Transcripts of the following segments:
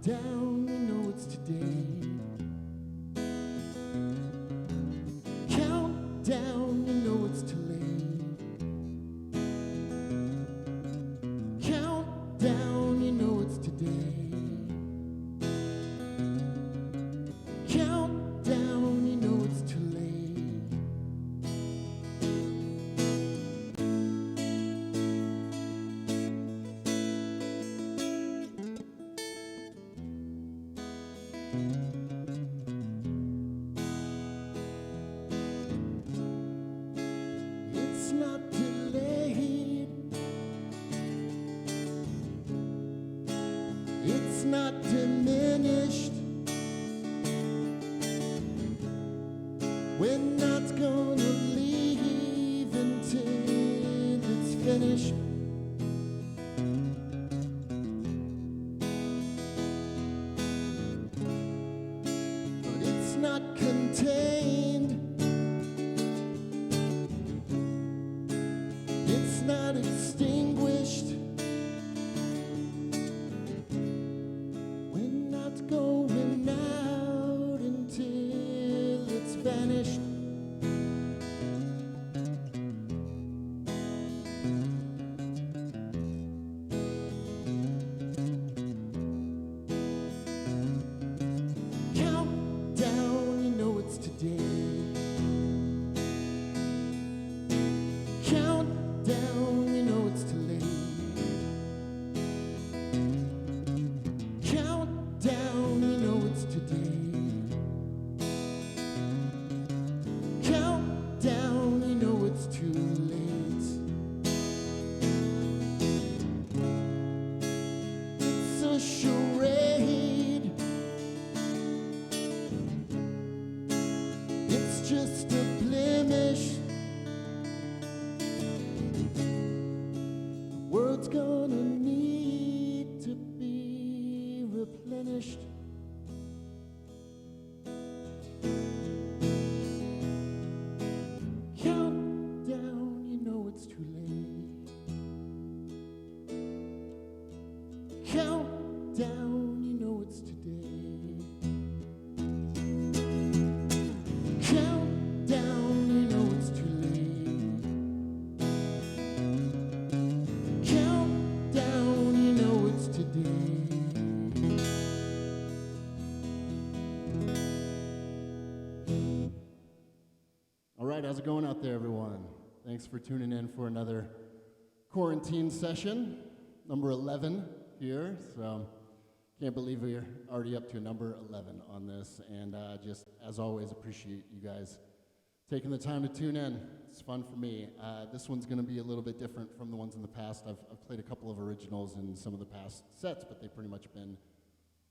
Countdown, you know it's today. Countdown, you know it's too late. Countdown, you know it's today. Countdown, you know it's too late. It's not delayed. It's not diminished. We're not gonna leave until it's finished. But it's not contained. It's not extinguished. We're not going out until it's vanished. Countdown, you know it's today. Countdown, you know it's too late. Countdown, you know it's today. Countdown, you know it's too late. It's a charade. It's just a blemish. The world's gonna need to be replenished. Countdown, you know it's too late. Countdown, you know it's today. Countdown, you know it's too late. Countdown, you know it's today. All right, how's it going out there, everyone? Thanks for tuning in for another quarantine session, number 11 here. So can't believe we're already up to number 11 on this, and just as always appreciate you guys taking the time to tune in. It's fun for me. This one's going to be a little bit different from the ones in the past. I've played a couple of originals in some of the past sets, but they've pretty much been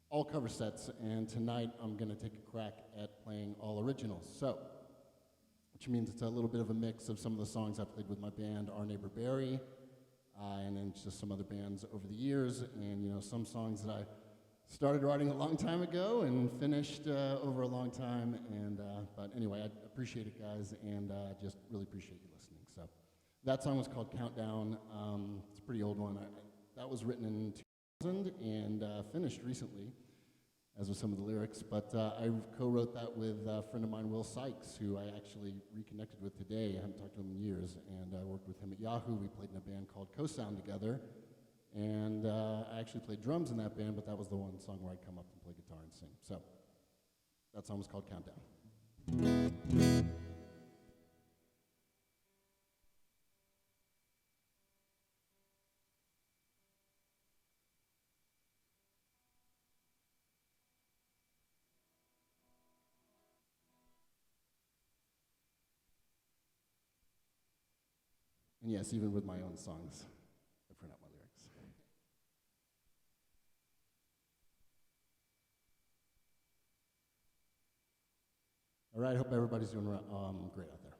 all cover sets, and tonight I'm going to take a crack at playing all originals. So, which means it's a little bit of a mix of some of the songs I played with my band, Our Neighbor Barry, and then just some other bands over the years, and you know, some songs that I started writing a long time ago and finished over a long time, and but anyway, I appreciate it, guys, and just really appreciate you listening. So that song was called Countdown. It's a pretty old one. That was written in 2000 and finished recently, as with some of the lyrics, but I co-wrote that with a friend of mine, Will Sykes, who I actually reconnected with today. I haven't talked to him in years, and I worked with him at Yahoo. We played in a band called Co-Sound together, and I actually played drums in that band, but that was the one song where I'd come up and play guitar and sing. So that song was called Countdown. And yes, even with my own songs, I print out my lyrics. All right, hope everybody's doing great out there.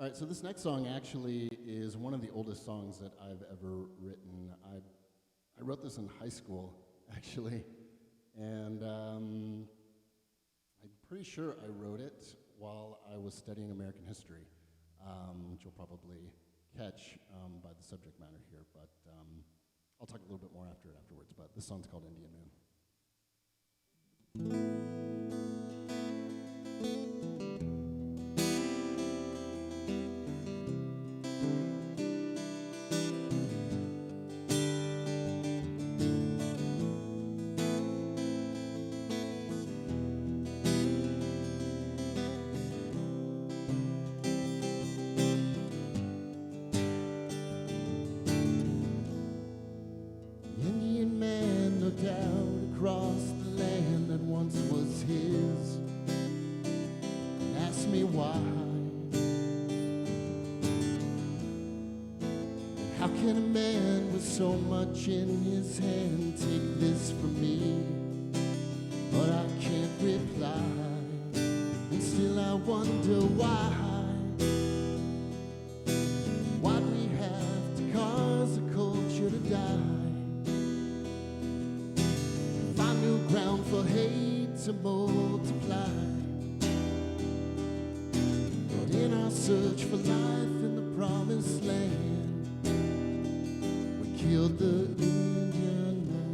All right, so this next song actually is one of the oldest songs that I've ever written. I wrote this in high school, actually, and I'm pretty sure I wrote it while I was studying American history, which you'll probably catch by the subject matter here, but I'll talk a little bit more afterwards, but this song's called Indian Man. Indian man, no doubt, across the land that once was his, and asked me why. And how can a man with so much in his hand take this from me? But I can't reply, and still I wonder why. Why'd we have to cause a culture to die? Find new ground for hate to multiply. But in our search for life in the promised land, we killed the Indian man.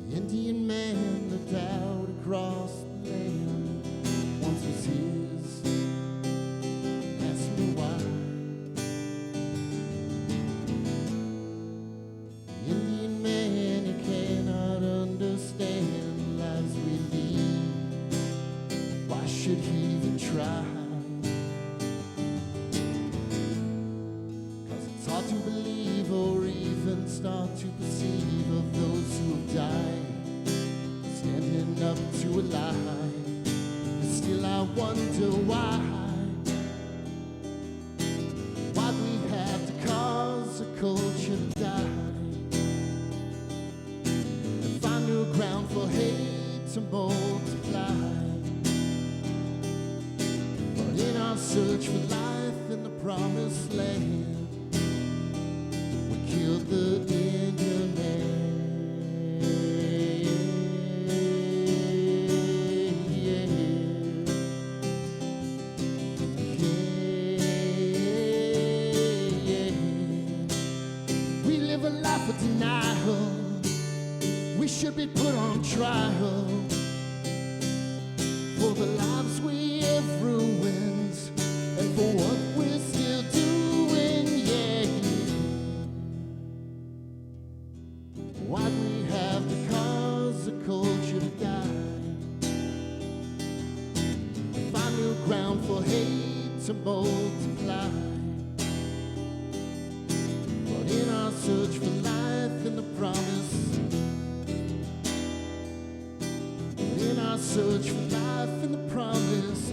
Indian man looked out across the land, once was his, asked me why. The Indian man, he cannot understand the lives we lead. Why should he even try? 'Cause it's hard to believe or even start to perceive of those who have died, standing up to a lie. And still I wonder why. Why'd we have to cause a culture to die? And find new ground for hate to multiply. But in our search for life in the promised land, we killed the Indian man. Denial, we should be put on trial for the lives we have ruined and for what we're still doing, yeah. Why'd we have to cause a culture to die? Find new ground for hate to multiply. But in our search for life in the promise, but in our search for life in the promise,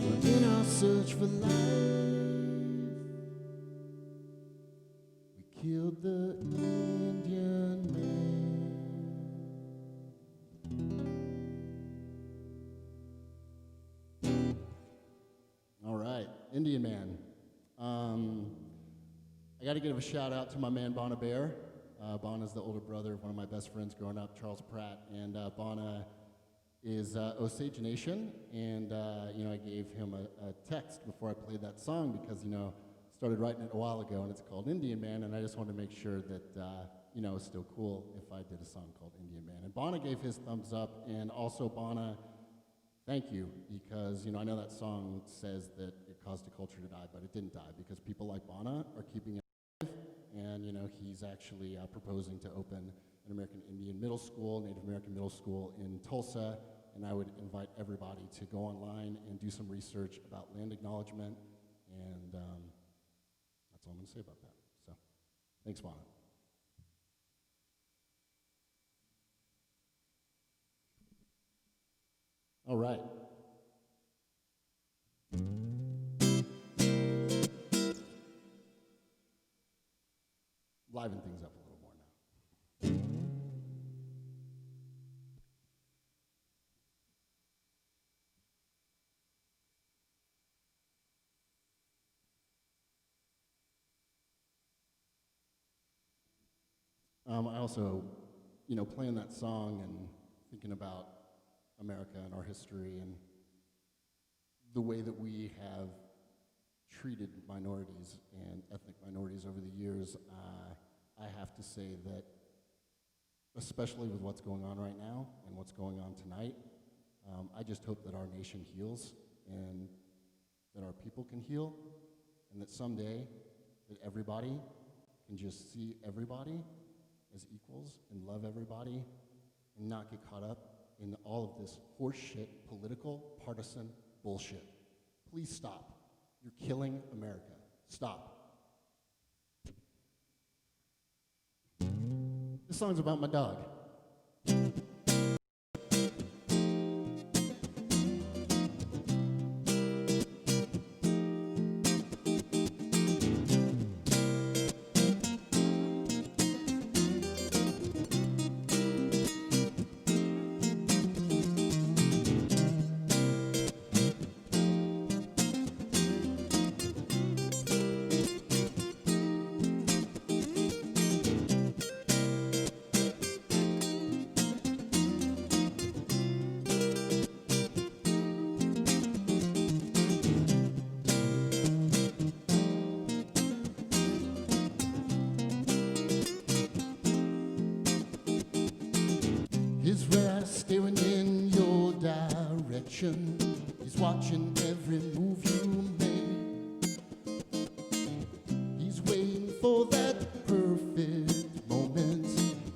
but in our search for life, we killed the Indian man. All right, Indian man. I got to give a shout out to my man Bonna Bear. Bonna's the older brother of one of my best friends growing up, Charles Pratt, and Bonna is Osage Nation, and I gave him a text before I played that song because started writing it a while ago, and it's called Indian Man, and I just wanted to make sure that it's still cool if I did a song called Indian Man. And Bonna gave his thumbs up, and also Bonna, thank you, because I know that song says that it caused a culture to die, but it didn't die because people like Bonna are keeping it alive, and he's actually proposing to open an American Indian middle school, Native American middle school in Tulsa, and I would invite everybody to go online and do some research about land acknowledgement, and that's all I'm going to say about that. So, thanks, Bonna. All right. Liven things up a little more now. I also, playing that song and thinking about America and our history and the way that we have treated minorities and ethnic minorities over the years, I have to say that, especially with what's going on right now and what's going on tonight, I just hope that our nation heals and that our people can heal, and that someday that everybody can just see everybody as equals and love everybody and not get caught up in all of this horseshit, political, partisan bullshit. Please stop. You're killing America. Stop. This song's about my dog. His rat staring in your direction. He's watching every move you make. He's waiting for that perfect moment,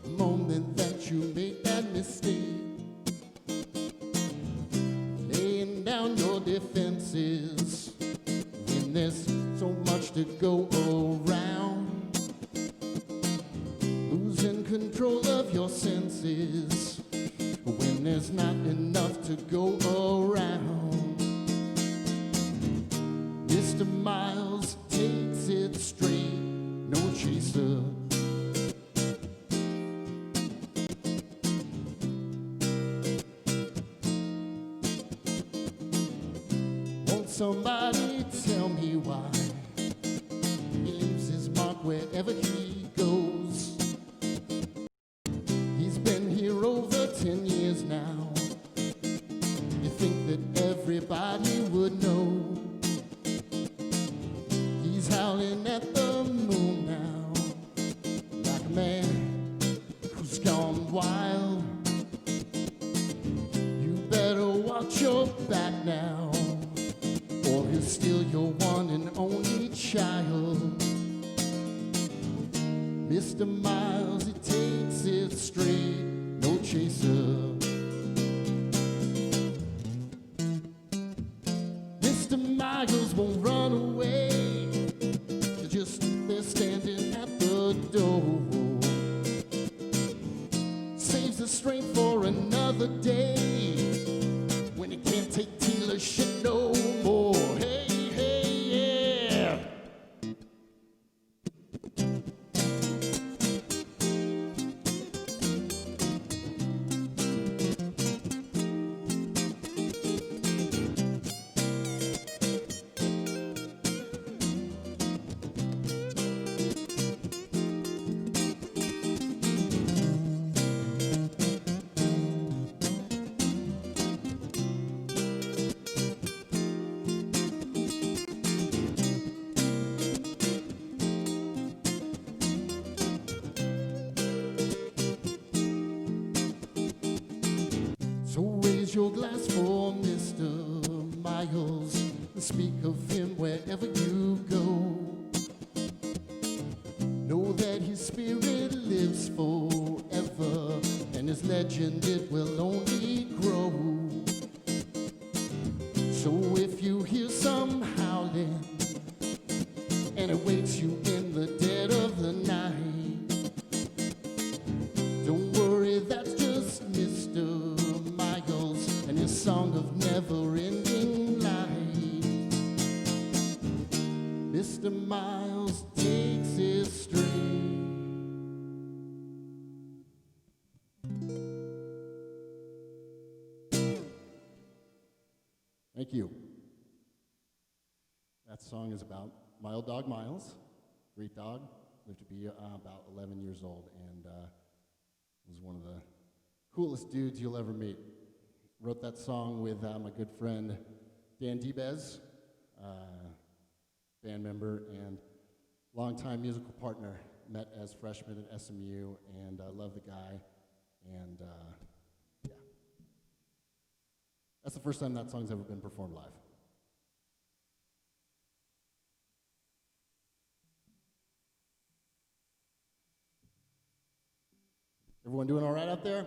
the moment that you make that mistake. Laying down your defenses when there's so much to go around. Losing control of your senses when there's not enough to go around. Mr. Miles takes it straight, no chaser. Won't somebody tell me why he leaves his mark wherever he goes? He's been here over 10 years now. You think that everybody would know? He's howling at the moon now, like a man who's gone wild. You better watch your back now, or he'll steal your one and only child. Mr. Miles, he takes it straight, no chaser. Mr. Miles won't run away, they're standing at the door. Saves the strength for another day, when he can't take Taylor's shit no more. Hey, hey, yeah. So raise your glass for Mr. Miles and speak of him wherever you go. Know that his spirit lives forever, and his legend, it will only grow. So if you hear some howling, and it wakes you in the dead of the night, don't worry, that's just Mr. Miles and his song of Thank you. That song is about my old dog, Miles. Great dog. Lived to be about 11 years old, and was one of the coolest dudes you'll ever meet. Wrote that song with my good friend Dan Diebes, band member and longtime musical partner. Met as freshmen at SMU, and love the guy, and yeah. That's the first time that song's ever been performed live. Everyone doing all right out there?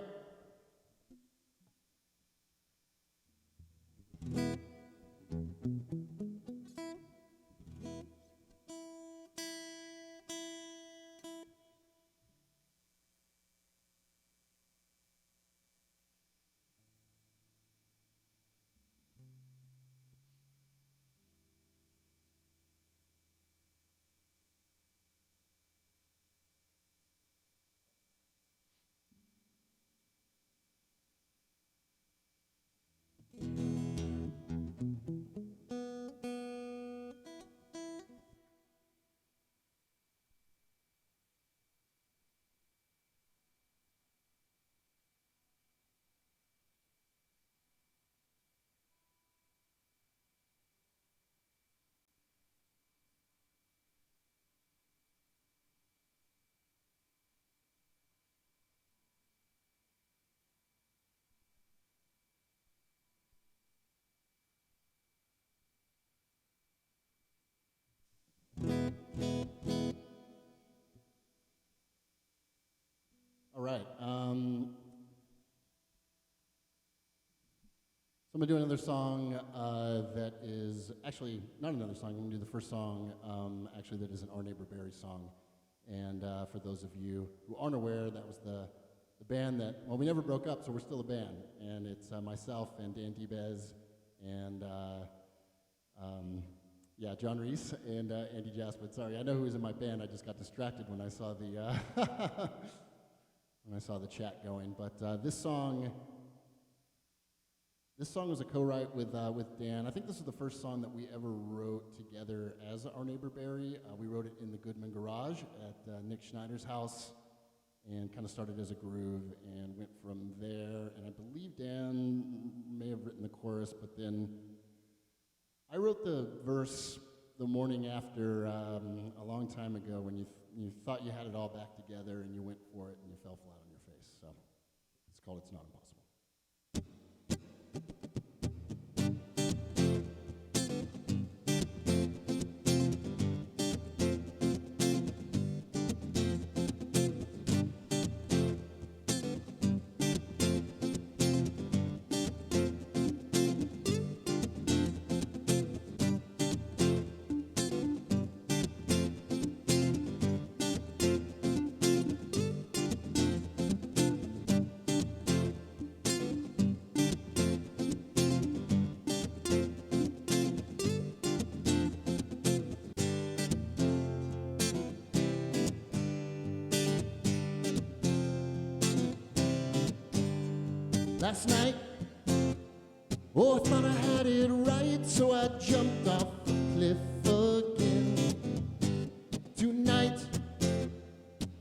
All right. So I'm going to do another song that is actually not another song. I'm going to do the first song, actually, that is an Our Neighbor Barry song. And for those of you who aren't aware, that was the band that, well, we never broke up, so we're still a band. And it's myself and Dan Diebes and, yeah, John Reese and Andy Jasper. Sorry, I know who was in my band. I just got distracted when I saw the when I saw the chat going. But this song was a co-write with Dan. I think this is the first song that we ever wrote together as Our Neighbor Barry. We wrote it in the Goodman Garage at Nick Schneider's house, and kind of started as a groove and went from there. And I believe Dan may have written the chorus, but then I wrote the verse the morning after a long time ago when you thought you had it all back together and you went for it and you fell flat on your face. So it's called It's Not Impossible. Last night, oh, I thought I had it right, so I jumped off the cliff again. Tonight,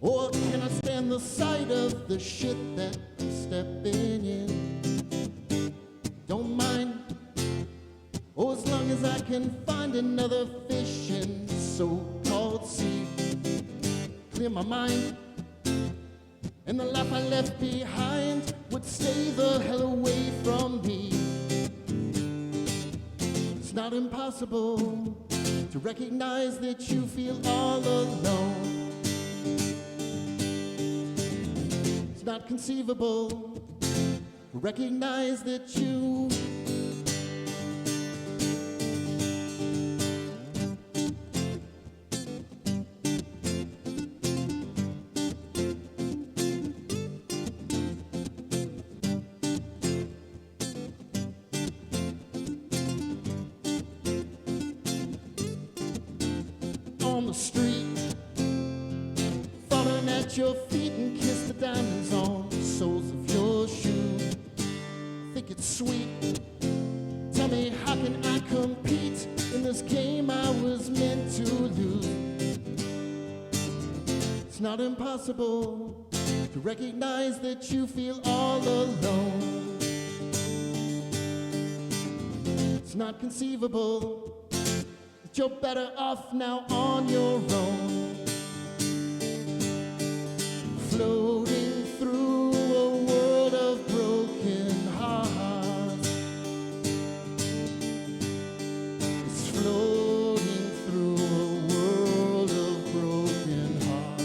oh, can I stand the sight of the shit that I'm stepping in? Don't mind, oh, as long as I can find another fish in the so-called sea. Clear my mind, and the life I left behind would stay the hell away from me. It's not impossible to recognize that you feel all alone. It's not conceivable to recognize that you your feet and kiss the diamonds on the soles of your shoes. I think it's sweet. Tell me, how can not impossible to recognize that you feel all alone. It's not conceivable that you're better off now on your own. Floating through a world of broken hearts. It's floating through a world of broken hearts.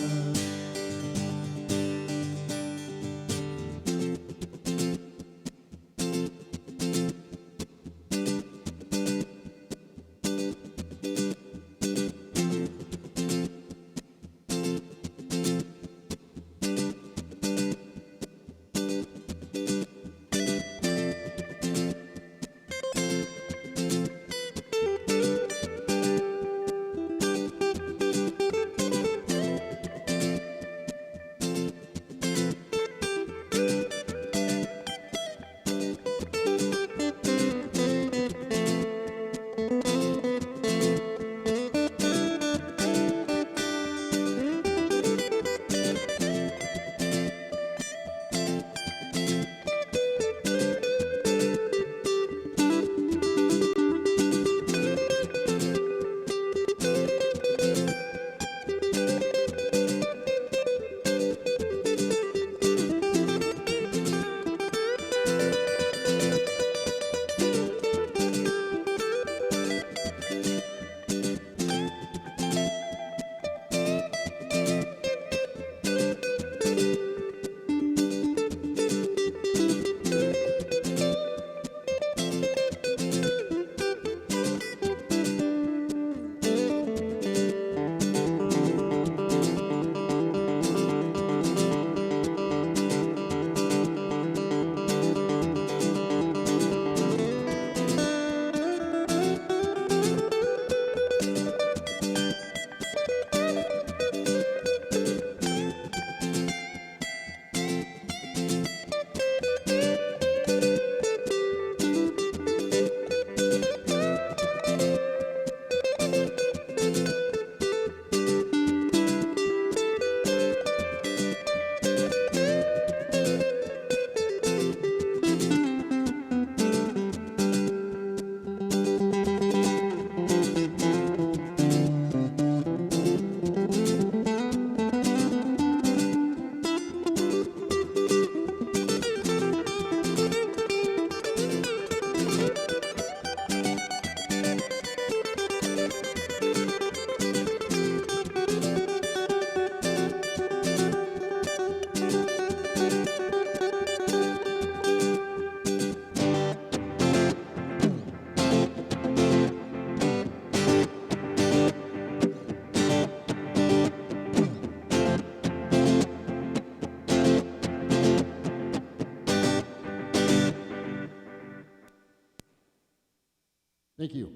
Thank you.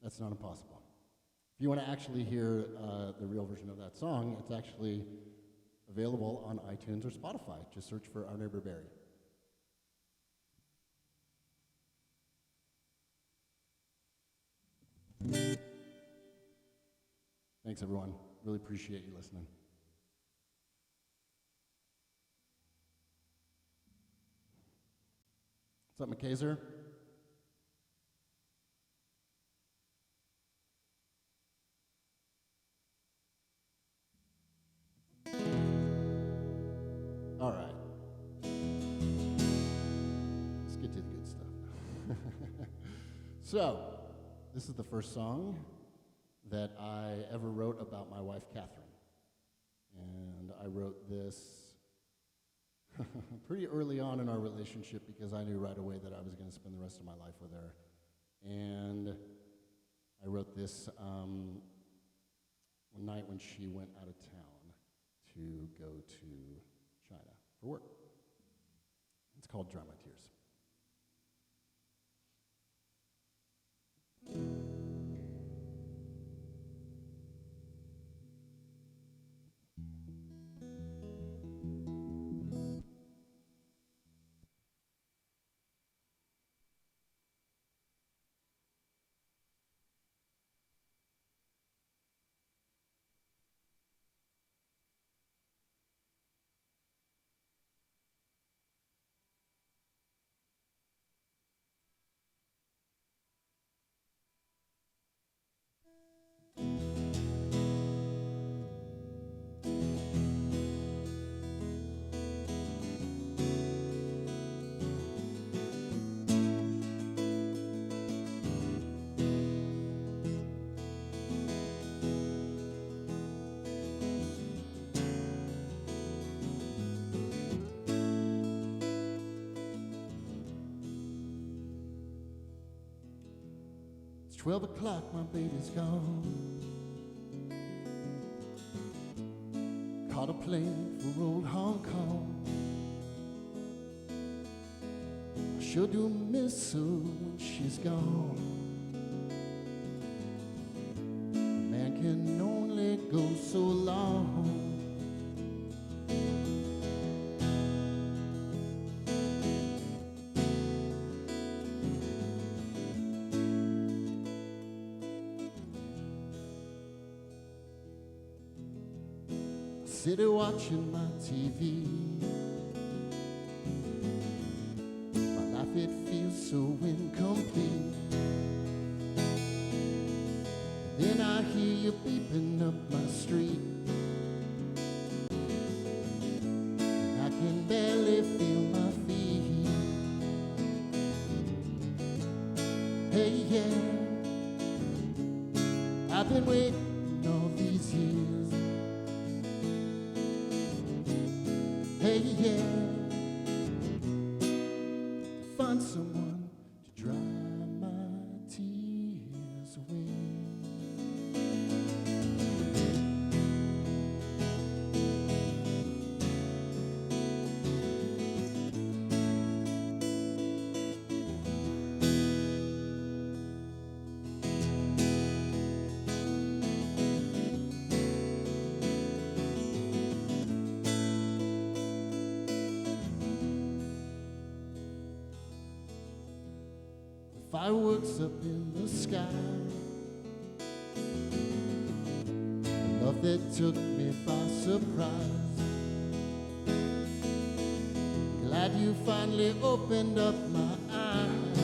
That's not impossible. If you want to actually hear the real version of that song, it's actually available on iTunes or Spotify. Just search for Our Neighbor Barry. Thanks, everyone. Really appreciate you listening. What's up, McKaiser? All right. Let's get to the good stuff. So, this is the first song that I ever wrote about my wife, Katherine. And I wrote this pretty early on in our relationship because I knew right away that I was going to spend the rest of my life with her. And I wrote this one night when she went out of town to go to China for work. It's called Dry My Tears. 12 o'clock, my baby's gone. Caught a plane for old Hong Kong. I sure do miss her when she's gone. A man can only go so long. Sitting watching my TV. My life, it feels so incomplete. Then I hear you beeping up my street, and I can barely feel my feet. Hey, yeah, I've been waiting all these years. Hey, yeah, to find someone to dry my tears away. Fireworks up in the sky, love that took me by surprise. Glad you finally opened up my eyes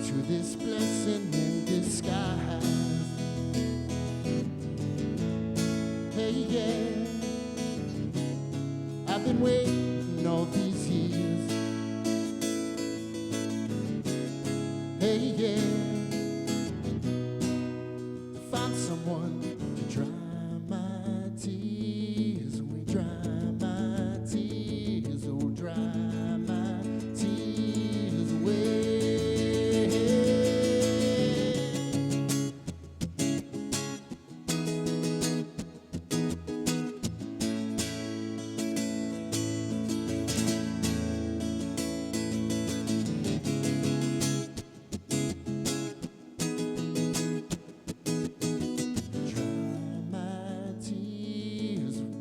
to this blessing in disguise. Hey, yeah, I've been waiting all these years. Hey, yeah, to find someone to dry my tears away, dry my tears, oh, dry my tears away.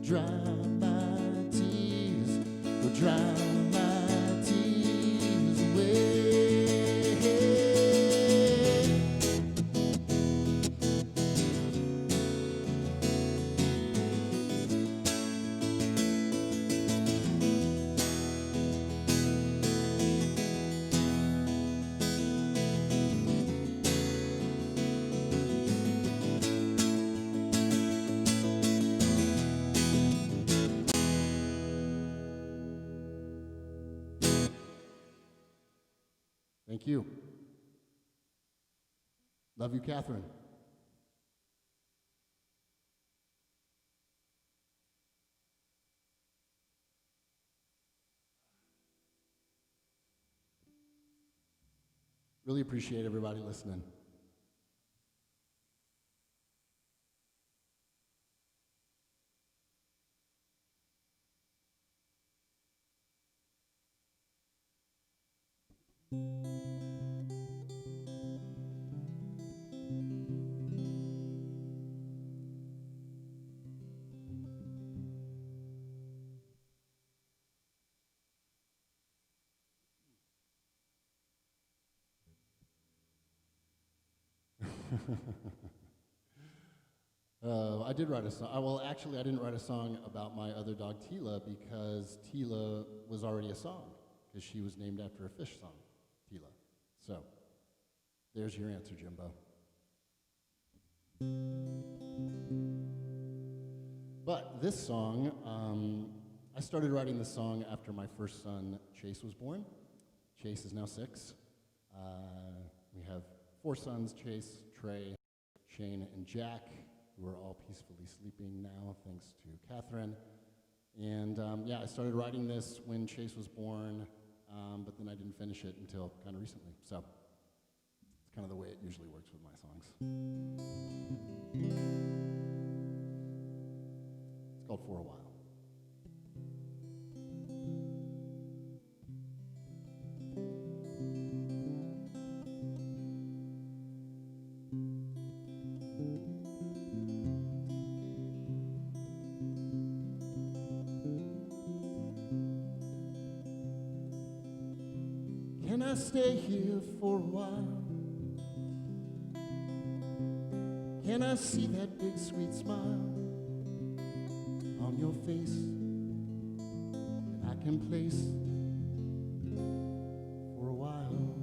Dry my tears, oh, dry my tears away. Thank you. Love you, Katherine. Really appreciate everybody listening. I did write a song. Well, actually, I didn't write a song about my other dog, Tila, because Tila was already a song, because she was named after a fish song, Tila. So, there's your answer, Jimbo. But this song, I started writing this song after my first son, Chase, was born. Chase is now 6. We have 4 sons, Chase, Trey, Shane, and Jack, who are all peacefully sleeping now, thanks to Katherine. And yeah, I started writing this when Chase was born, but then I didn't finish it until kind of recently. So kind of the way it usually works with my songs. It's called For a While. Can I stay here for a while? Can I see that big sweet smile on your face that I can place for a while?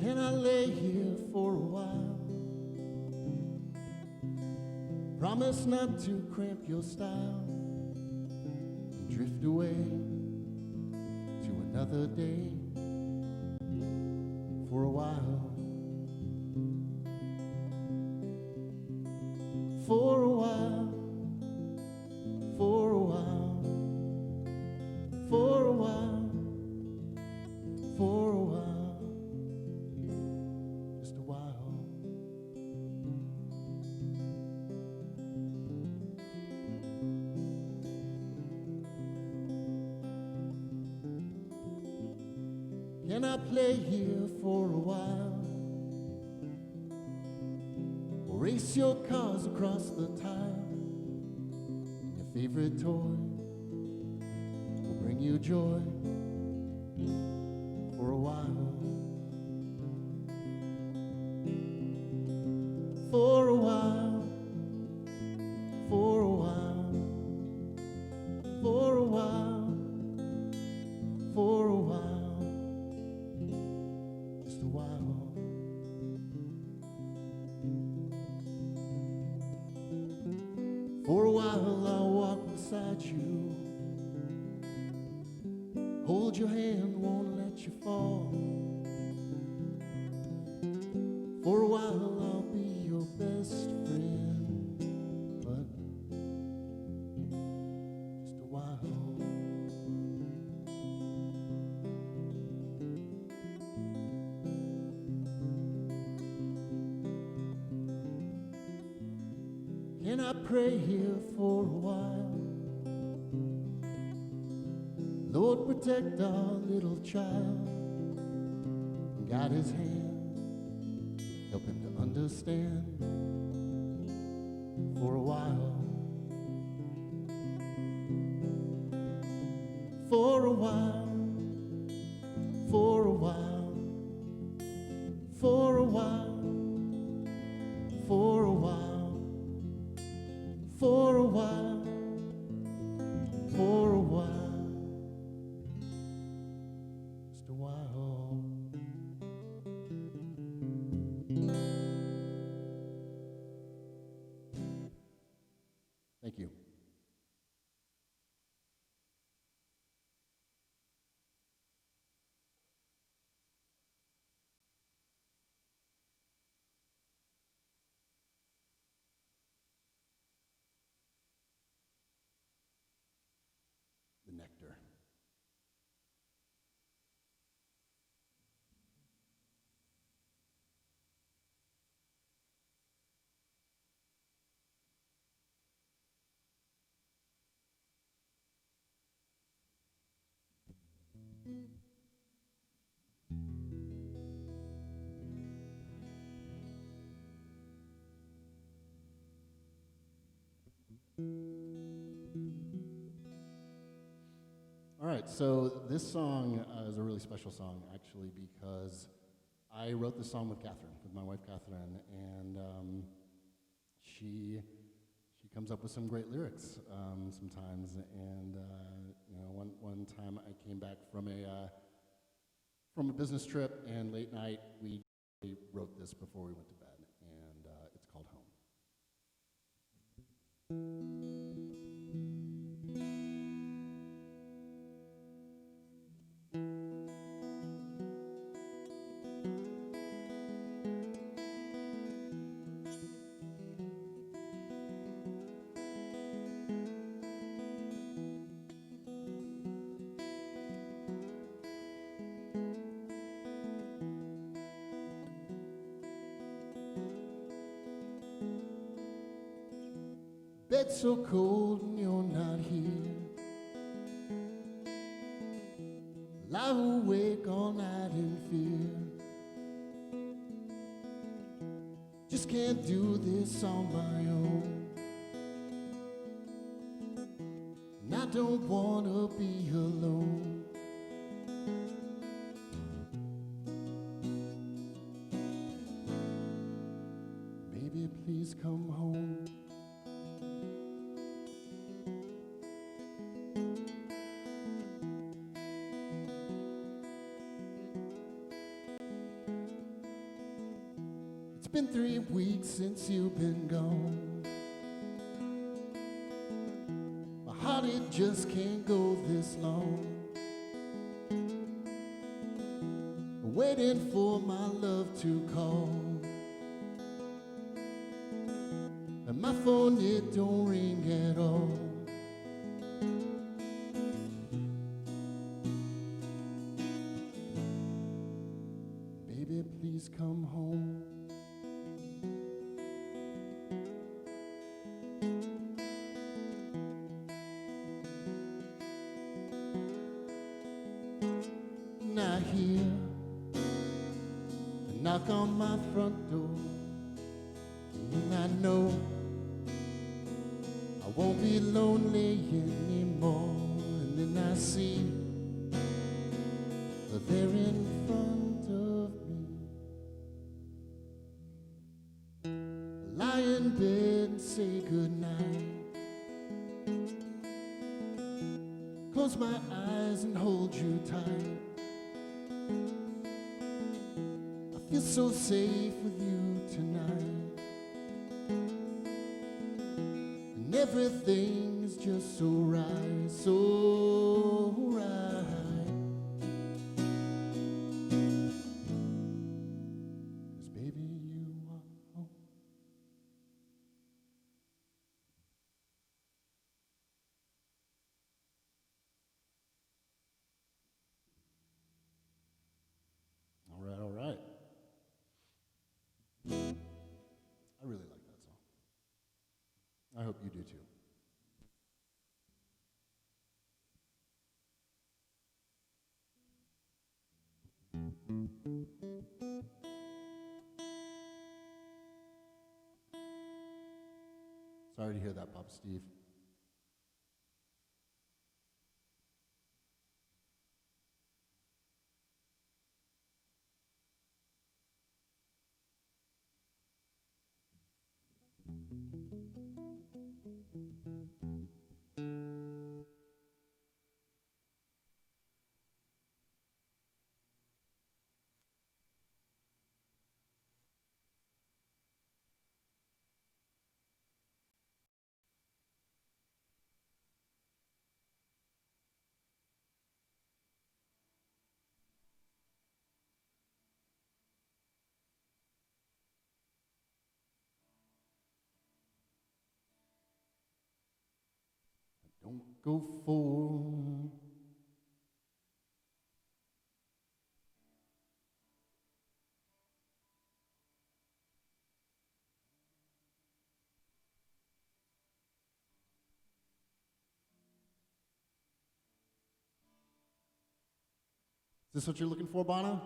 Can I lay here for a while? Promise not to cramp your style and drift away to another day for a while. For a while, for a while, for a while, for a while, just a while. Can I play here for a while? Or race your cars across the tile? Your favorite toy will bring you joy for a while. For a while, for a while, for a while, for a while. Just a while. For a while I'll walk beside you, hold your hand, won't let you fall. For a while I'll be your best friend, but just a while. Can I pray here for a while? Lord, protect our little child, guide his hand, help him to understand for a while. For a while, for a while, for a while, for a while, for a while, for a while, just a while. Thank you. The nectar. All right, so this song is a really special song, actually, because I wrote this song with Katherine, with my wife Katherine, and she comes up with some great lyrics sometimes. And you know, one time I came back from a business trip, and late night we wrote this before we went to bed, and it's called Home. bed's so cold and you're not here. Lie awake all night in fear. Just can't do this on my own. And I don't wanna be alone. Baby, please come home. It's been 3 weeks since you've been gone. My heart, it just can't go this long. Waiting for my love to call. And my phone, it don't ring at all. Baby, please come home. I hear a knock on my front door, and I know I won't be lonely anymore. And then I see that they're in front of me. Lie in bed and say goodnight. Close my eyes and hold you tight. I feel so safe with you tonight. And everything's just so right, so right. 'Cause baby, you are home. All right. I really like that song. I hope you do too. Sorry to hear that, Papa Steve. Don't go for. Is this what you're looking for, Bono?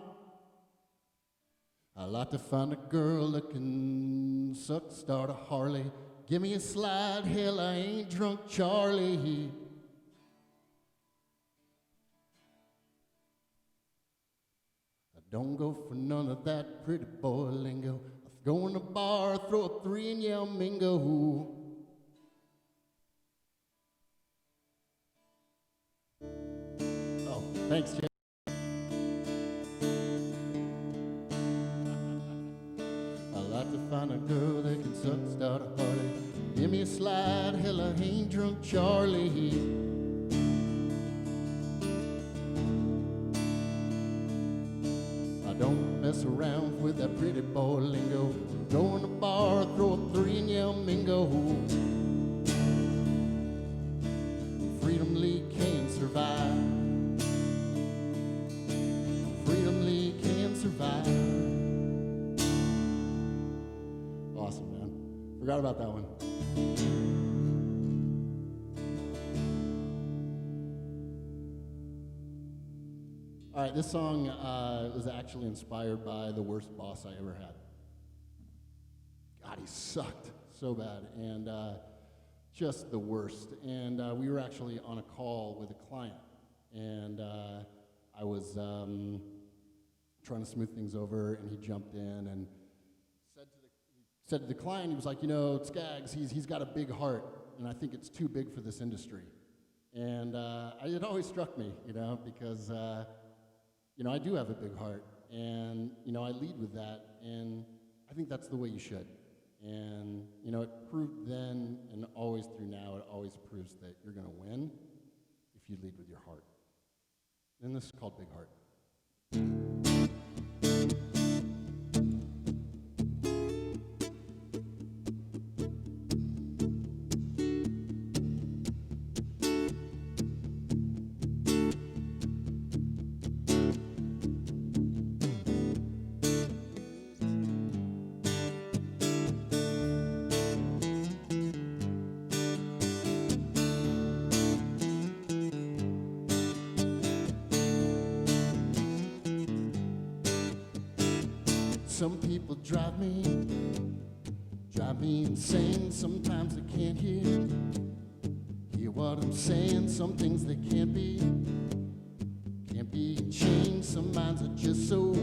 I like to find a girl that can suck, start a Harley. Give me a slide, hell, I ain't drunk Charlie. I don't go for none of that pretty boy lingo. I go in the bar, throw a 3 and yell mingo. Oh, thanks, Jay. I like to find a girl that can suck, start a Harley. Give me a slide, hell, I ain't drunk Charlie. I don't mess around with that pretty boy lingo. Go in the bar, throw a 3 and yell mingo. Freedom Lee can survive. Freedom Lee can survive. Awesome, man. Forgot about that one. All right, this song was actually inspired by the worst boss I ever had. God, he sucked so bad, and just the worst. And we were actually on a call with a client, and I was trying to smooth things over, and he jumped in and said to the client, he was like, you know, Skaggs, he's got a big heart, and I think it's too big for this industry. And it always struck me, you know, because, you know, I do have a big heart, and, you know, I lead with that, and I think that's the way you should. And, you know, it proved then, and always through now, it always proves that you're going to win if you lead with your heart. And this is called Big Heart. Some people drive me insane. Sometimes I can't hear what I'm saying. Some things that can't be changed. Some minds are just so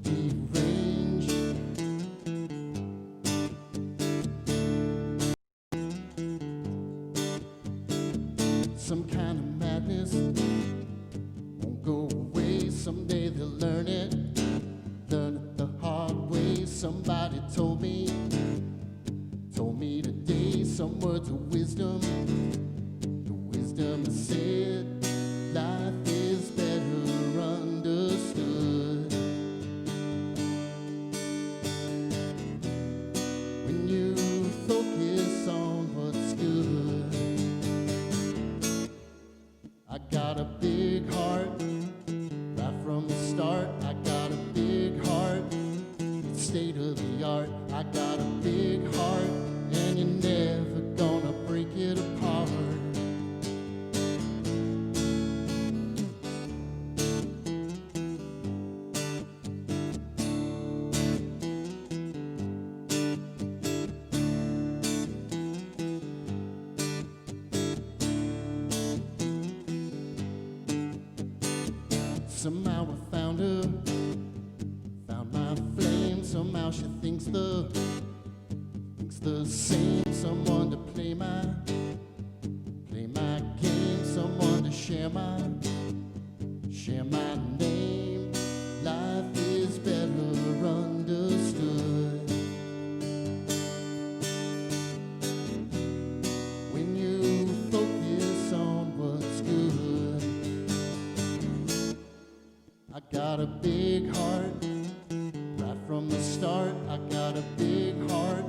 deranged. Some kind of madness won't go away. Someday they'll learn it the hard way. Somebody told me today some words of wisdom. The wisdom is said, life is better understood when you focus on what's good. I got a big heart right from the start. I got a big heart, it's state of the art. I got a big heart, and you're never gonna break it apart. Somehow I found her, found my flame. Somehow she thinks the same. Someone to play my game. Someone to share my name. Life is better understood when you focus on what's good. I got a big heart right from the start. I got a big heart,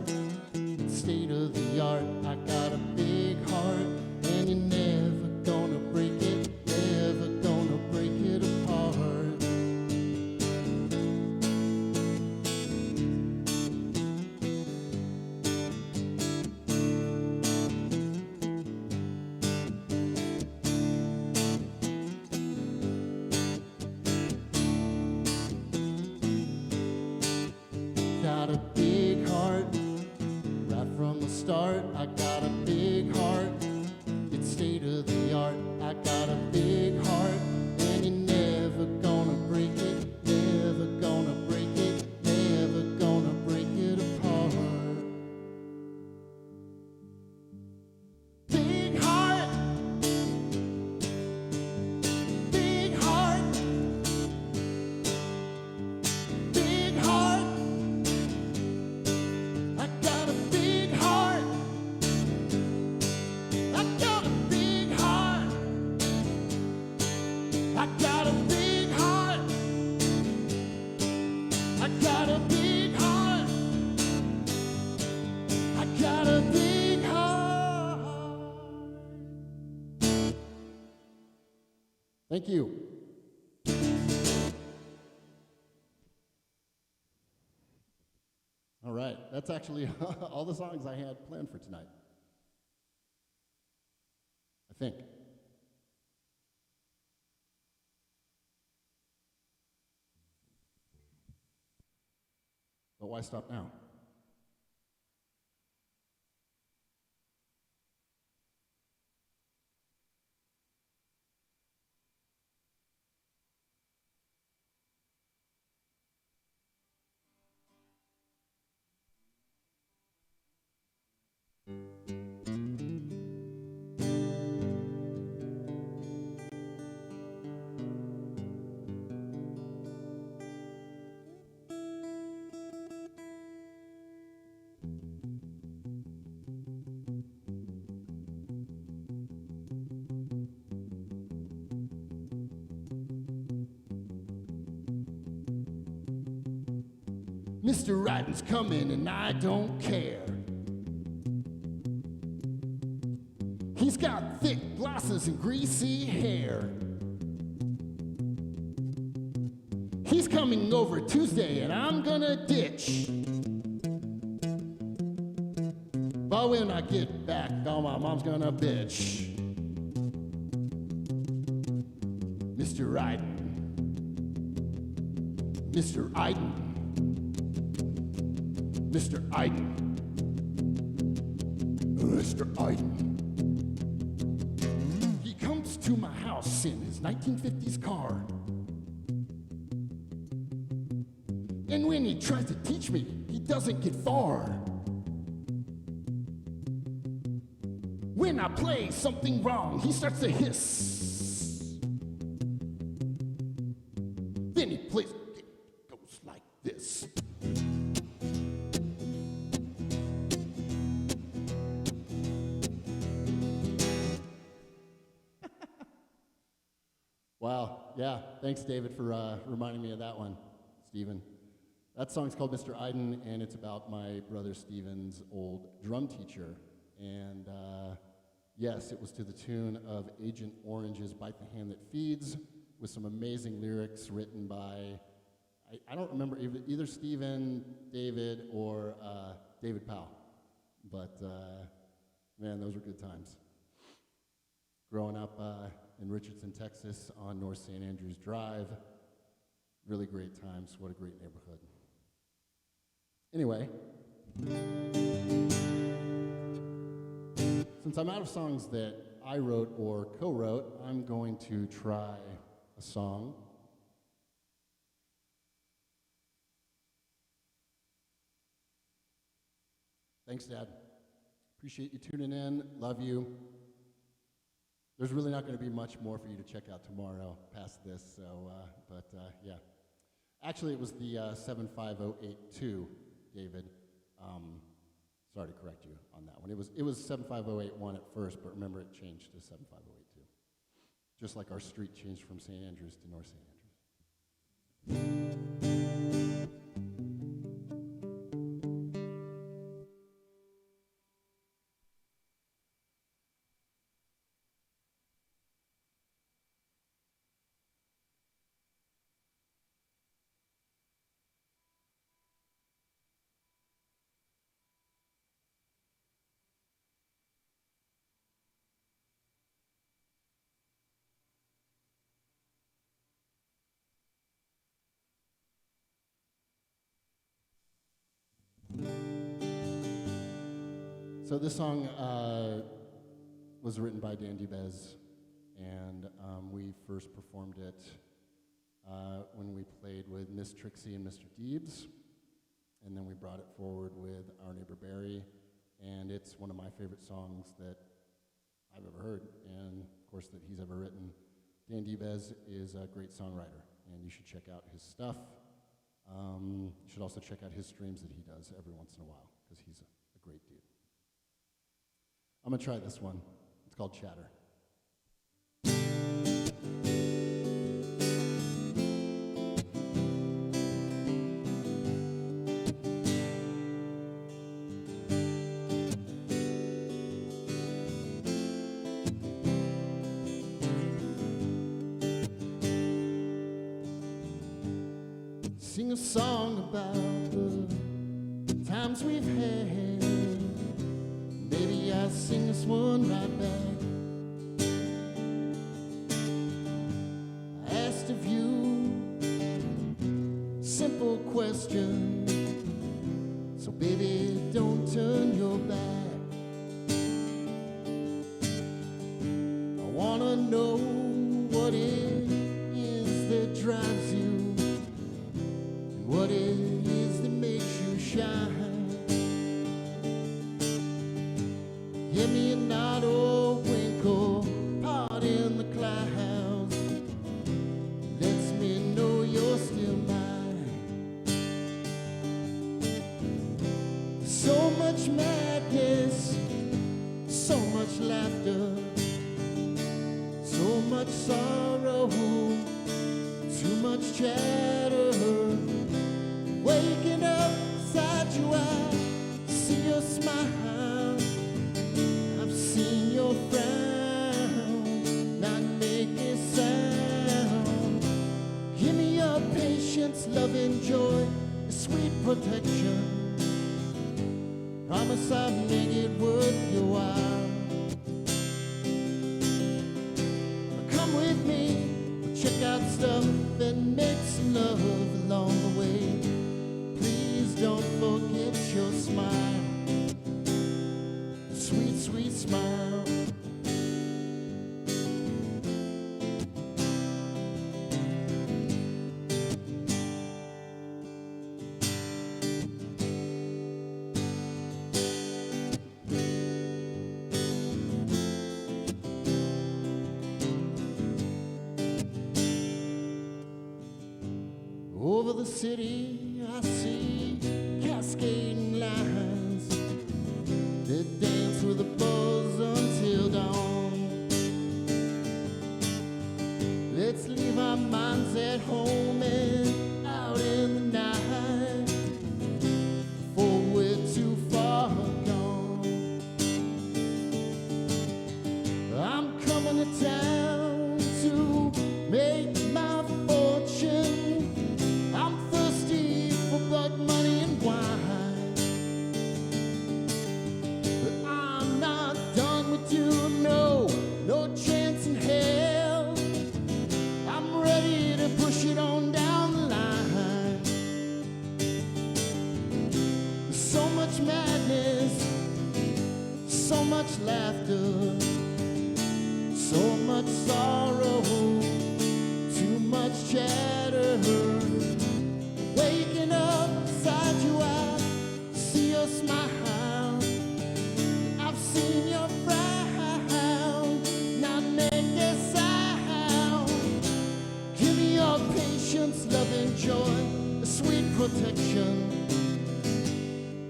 it's state of the art. I got a big heart, and you're never gonna break it, never gonna break it apart. Got a big heart right from the start. I got a big heart, it's state of the art. I got a big heart, and you're never gonna break it, never gonna break it, never gonna break it apart. Big heart, big heart, big heart. I got a big heart. I got a big heart. I got a big heart. I got a big heart. I got a big heart. Thank you. All right, that's actually all the songs I had planned for tonight. I think. But why stop now? Mr. Iden's coming and I don't care. He's got thick glasses and greasy hair. He's coming over Tuesday and I'm gonna ditch. But when I get back, oh, my mom's gonna bitch. Mr. Iden. Mr. Iden. Mr. Iden. Mr. Iden. He comes to my house in his 1950s car. And when he tries to teach me, he doesn't get far. When I play something wrong, he starts to hiss. Then he plays, it goes like this. Wow, yeah, thanks David for reminding me of that one, Stephen. That song's called Mr. Iden, and it's about my brother Stephen's old drum teacher. And yes, it was to the tune of Agent Orange's Bite the Hand That Feeds, with some amazing lyrics written by, I don't remember, either Stephen, David, or David Powell. But man, those were good times. Growing up in Richardson, Texas, on North St. Andrews Drive, really great times. What a great neighborhood. Anyway, since I'm out of songs that I wrote or co-wrote, I'm going to try a song. Thanks, Dad. Appreciate you tuning in. Love you. There's really not going to be much more for you to check out tomorrow past this, so, yeah. Actually, it was the 75082, David. Sorry to correct you on that one. It was 75081 at first, but remember it changed to 75082. Just like our street changed from St. Andrews to North St. Andrews. So this song was written by Diebes, and we first performed it when we played with Miss Trixie and Mr. Diebes, and then we brought it forward with our neighbor Barry, and it's one of my favorite songs that I've ever heard, and of course that he's ever written. Dan Diebes is a great songwriter, and you should check out his stuff. You should also check out his streams that he does every once in a while, because he's a great dude. I'm gonna try this one. It's called Chatter. Sing a song about the times we've had. Maybe I sing this one right back. I asked of you simple question. drives you, and what it is that makes you shine. Give me a nod or wink or part in the clouds, lets me know you're still mine. So much madness, so much laughter, so much sorrow, too much chatter. Waking up beside you, I see your smile. I've seen your frown, not make a sound. Give me your patience, love and joy, sweet protection. Promise I'll make it worth your while. Come with me, check out stuff and make some love along the way. Please don't forget your smile, sweet, sweet smile. Over the city I see cascading lines that dance with a buzz until dawn. Let's leave our minds at home and out in the night before we're too far gone. I'm coming to town to make my fortune. I'm thirsty for blood, money, and wine, but I'm not done with you, no, no chance in hell. I'm ready to push it on down the line. So much madness, so much laughter, so much sorrow, too much chatter. Waking up beside you, I see your smile. I've seen your frown, not make a sound. Give me your patience, love and joy, a sweet protection.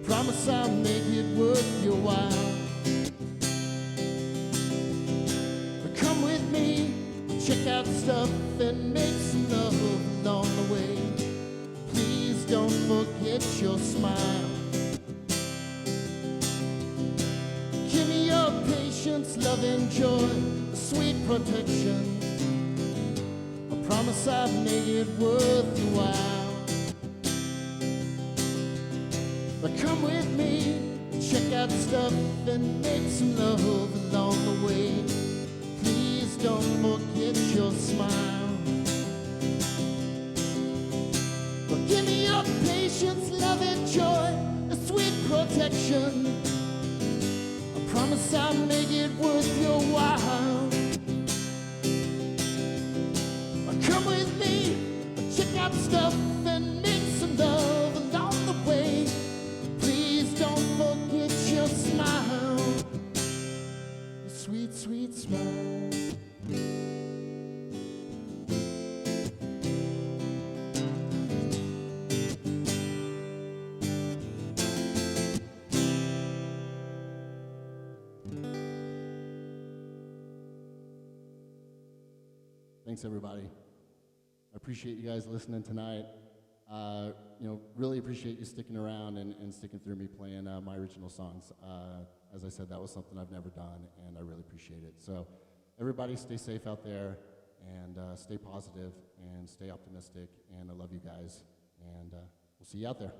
Promise I'll make it worth your while. Come with me, check out stuff and make some love along the way. Please don't forget your smile. Give me your patience, love and joy, a sweet protection. I promise I'll make it worth your while. But come with me, check out stuff and make some love along the way. Please don't forget your smile. Give me your patience, love and joy, a sweet protection. I promise I'll make it worth your while. Come with me, check out stuff and make some love along the way. Please don't forget your smile, a sweet, sweet smile. Thanks, everybody. I appreciate you guys listening tonight. Really appreciate you sticking around and sticking through me playing my original songs. As I said, that was something I've never done, and I really appreciate it. So, everybody, stay safe out there, and stay positive, and stay optimistic. And I love you guys, and we'll see you out there.